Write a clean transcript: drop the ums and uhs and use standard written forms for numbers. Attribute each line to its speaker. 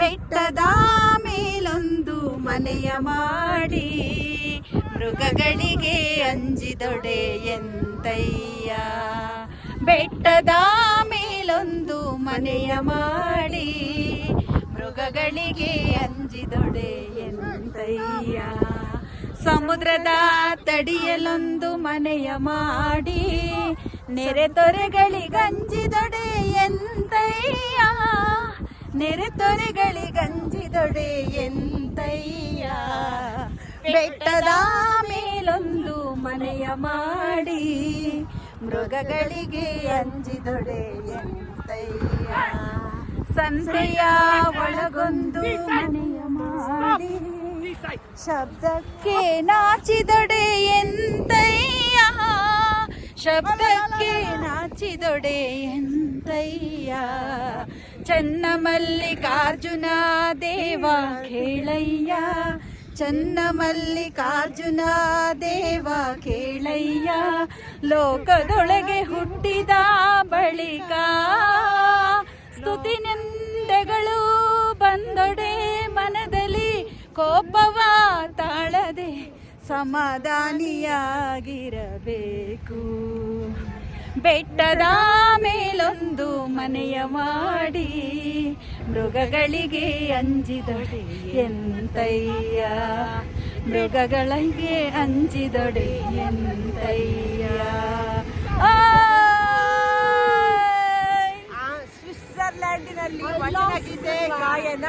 Speaker 1: ಬೆಟ್ಟದ ಮೇಲೊಂದು ಮನೆಯ ಮಾಡಿ ಮೃಗಗಳಿಗೆ ಅಂಜಿದೊಡೆ ಎಂತಯ್ಯ. ಬೆಟ್ಟದ ಮೇಲೊಂದು ಮನೆಯ ಮಾಡಿ ಮೃಗಗಳಿಗೆ ಅಂಜಿದೊಡೆ ಎಂತಯ್ಯ. ಸಮುದ್ರದ ತಡಿಯಲೊಂದು ಮನೆಯ ಮಾಡಿ ನೆರೆ ತೊರೆಗಳಿಗಂಜಿದೊಡೆ ಎಂತಯ್ಯ. ನೆರೆ ತೊರೆಗಳಿಗಂಜಿದೊಡೆ ಎಂತಯ್ಯ. ಬೆಟ್ಟದ ಮೇಲೊಂದು ಮನೆಯ ಮಾಡಿ ಮೃಗಗಳಿಗೆ ಅಂಜಿದೊಡೆ ಎಂತಯ್ಯ. ಸಂತೆಯ ಒಳಗೊಂದು ಮನೆಯ ಮಾಡಿ ಶಬ್ದಕ್ಕೆ ನಾಚಿದೊಡೆ ಎಂತಯ್ಯ. ಶಬ್ದಕ್ಕೆ ನಾಚಿದೊಡೆ ಎಂತಯ್ಯ. ಚನ್ನಮಲ್ಲಿಕಾರ್ಜುನ ದೇವ ಕೇಳಯ್ಯ. ಚನ್ನಮಲ್ಲಿಕಾರ್ಜುನ ದೇವ ಕೇಳಯ್ಯ. ಲೋಕದೊಳಗೆ ಹುಟ್ಟಿದ ಬಳಿಕ ಸ್ತುತಿ ನಿಂದೆಗಳು ಬಂದೊಡೆ ಮನದಲ್ಲಿ ಕೋಪವ ತಾಳದೆ ಸಮಾಧಾನಿಯಾಗಿರಬೇಕು. ಬೆಟ್ಟದ ಮೇಲೊಂದು ಮನೆಯ ಮಾಡಿ ಮೃಗಗಳಿಗೆ ಅಂಜಿದೊಡೆ ಎಂತಯ್ಯ. ಮೃಗಗಳಿಗೆ ಅಂಜಿದೊಡೆ ಎಂತಯ್ಯ.
Speaker 2: ಸ್ವಿಟ್ಜರ್ಲ್ಯಾಂಡಿನಲ್ಲಿ ವಚನಗೀತೆ ಗಾಯನ